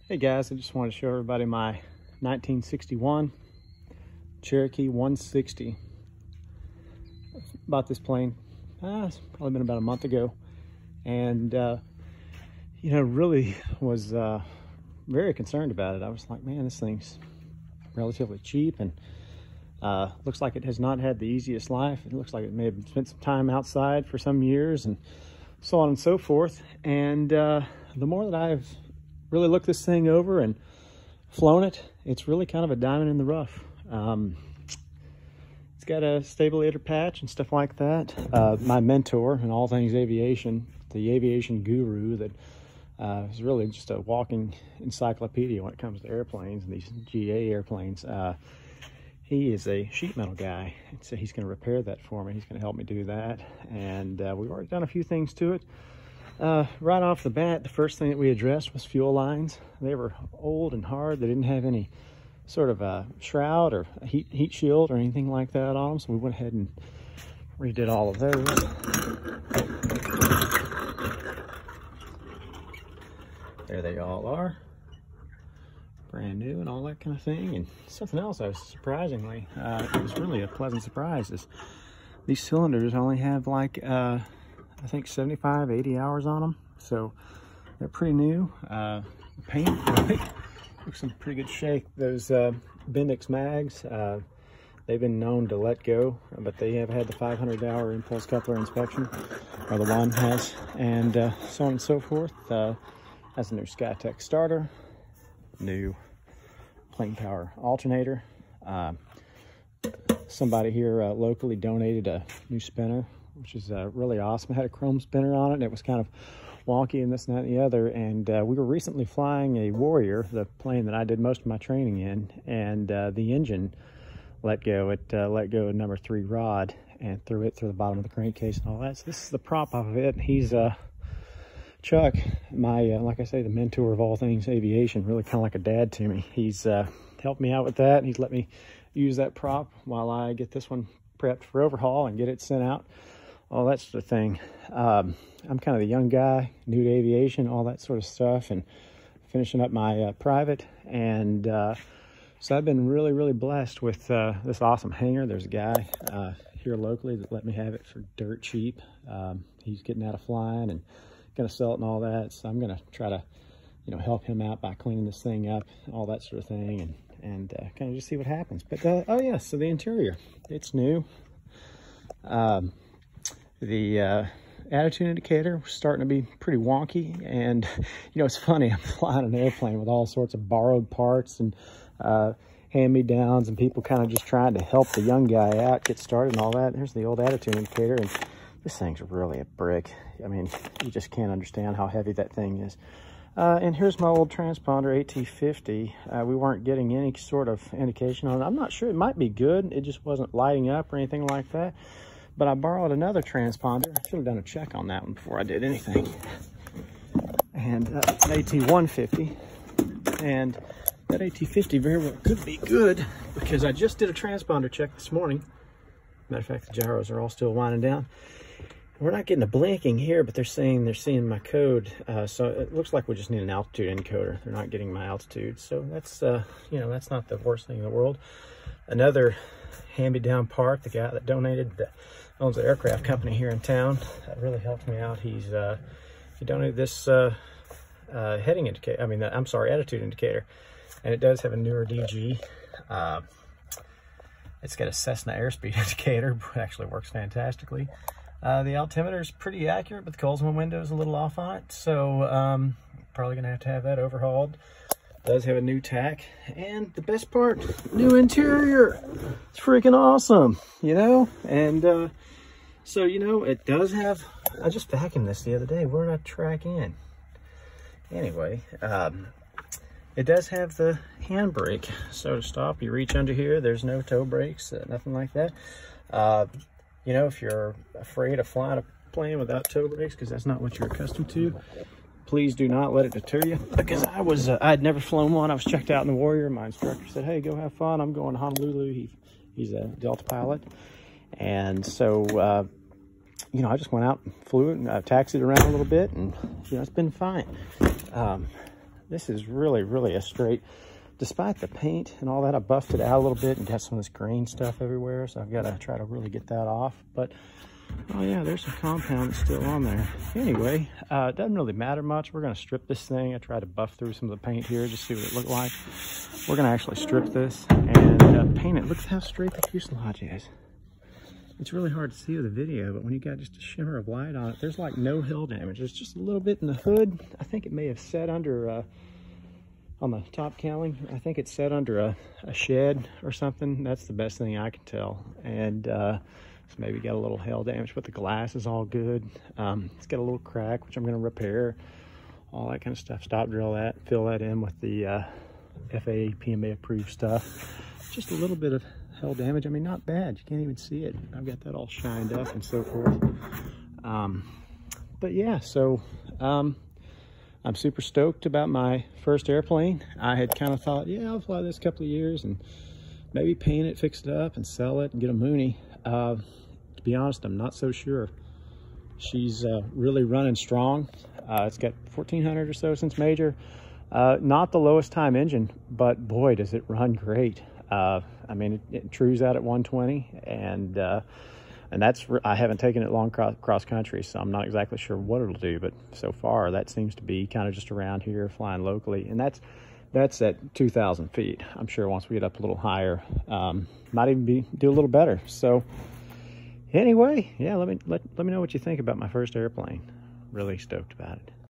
Hey guys, I just wanted to show everybody my 1961 Cherokee 160. Bought this plane, it's probably been about a month ago, and you know, really was very concerned about it. I was like, man, this thing's relatively cheap, and looks like it has not had the easiest life. It looks like it may have spent some time outside for some years and so on and so forth. And the more that I've really looked this thing over and flown it, it's really kind of a diamond in the rough. It's got a stabilator patch and stuff like that. My mentor in all things aviation, the aviation guru that is really just a walking encyclopedia when it comes to airplanes and these GA airplanes. He is a sheet metal guy, so he's going to repair that for me. He's going to help me do that, and we've already done a few things to it. Right off the bat, the first thing that we addressed was fuel lines. They were old and hard. They didn't have any sort of a shroud or a heat shield or anything like that on them, so we went ahead and redid all of those. There they all are, brand new and all that kind of thing. And something else I was surprisingly, it was really a pleasant surprise, is these cylinders only have like I think 75, 80 hours on them, so they're pretty new. The paint really looks in pretty good shape. Those Bendix mags, they've been known to let go, but they have had the 500-hour impulse coupler inspection, or the one has, and so on and so forth. Has a new Skytech starter, new plane power alternator. Somebody here locally donated a new spinner, which is really awesome. It had a chrome spinner on it, and it was kind of wonky and this and that and the other. And we were recently flying a Warrior, the plane that I did most of my training in, and the engine let go. It let go a number 3 rod and threw it through the bottom of the crankcase and all that. So this is the prop off of it. He's Chuck, my like I say, the mentor of all things aviation, really kind of like a dad to me. He's helped me out with that, and he's let me use that prop while I get this one prepped for overhaul and get it sent out, all that sort of thing. I'm kind of the young guy, new to aviation, all that sort of stuff, and finishing up my private. And so I've been really blessed with this awesome hangar. There's a guy here locally that let me have it for dirt cheap. He's getting out of flying and gonna sell it and all that, so I'm gonna try to, you know, help him out by cleaning this thing up, all that sort of thing, and kind of just see what happens. But oh yeah, so the interior, it's new. The attitude indicator was starting to be pretty wonky, and you know, it's funny, I'm flying an airplane with all sorts of borrowed parts and hand-me-downs, and people kind of just trying to help the young guy out, get started and all that. There's the old attitude indicator, and this thing's really a brick. I mean, you just can't understand how heavy that thing is. And here's my old transponder, AT50. We weren't getting any sort of indication on it. I'm not sure, it might be good. It just wasn't lighting up or anything like that. But I borrowed another transponder. I should have done a check on that one before I did anything. And an AT150. And that AT50 very well could be good, because I just did a transponder check this morning. Matter of fact, the gyros are all still winding down. We're not getting a blinking here, but they're saying they're seeing my code. So it looks like we just need an altitude encoder. They're not getting my altitude. So that's, you know, that's not the worst thing in the world. Another hand-me-down part, the guy that donated, that owns the aircraft company here in town, that really helped me out. He donated this heading indicator, I'm sorry, attitude indicator. And it does have a newer DG. It's got a Cessna airspeed indicator, which actually works fantastically. The altimeter is pretty accurate, but the Colesman window is a little off on it, so probably gonna have to have that overhauled. Does have a new tack, and the best part, new interior. It's freaking awesome, you know. And so, you know, it does have, I just vacuumed this the other day. Where did I track in? Anyway, it does have the handbrake. So to stop, you reach under here. There's no toe brakes, nothing like that. You know, if you're afraid of flying a plane without toe brakes, because that's not what you're accustomed to, please do not let it deter you. Because I'd never flown one. I was checked out in the Warrior. My instructor said, hey, go have fun. I'm going to Honolulu. He's a Delta pilot. And so, you know, I just went out and flew it, and I taxied around a little bit, and, you know, it's been fine. This is really, really a straight, despite the paint and all that, I buffed it out a little bit and got some of this green stuff everywhere. So I've got to try to really get that off. But, oh yeah, there's some compound that's still on there. Anyway, it doesn't really matter much. We're going to strip this thing. I tried to buff through some of the paint here, just see what it looked like. We're going to actually strip this and paint it. Look how straight the fuselage is. It's really hard to see with the video, but when you got just a shimmer of light on it, there's like no hill damage. There's just a little bit in the hood. I think it may have set under, on the top cowling, I think it's set under a shed or something. That's the best thing I can tell. And so maybe got a little hail damage, but the glass is all good. It's got a little crack, which I'm going to repair. All that kind of stuff. Stop drill that, fill that in with the FAA PMA approved stuff. Just a little bit of hail damage. I mean, not bad. You can't even see it. I've got that all shined up and so forth. But yeah, so I'm super stoked about my first airplane. I had kind of thought, yeah, I'll fly this a couple of years and maybe paint it, fix it up, and sell it and get a Mooney. To be honest, I'm not so sure. She's really running strong. It's got 1,400 or so since major. Not the lowest time engine, but boy, does it run great. I mean, it trues out at 120, and that's, I haven't taken it long cross country, so I'm not exactly sure what it'll do, but so far that seems to be kind of just around here flying locally, and that's at 2,000 feet. I'm sure once we get up a little higher, might even do a little better. So anyway, yeah, let me know what you think about my first airplane. Really stoked about it.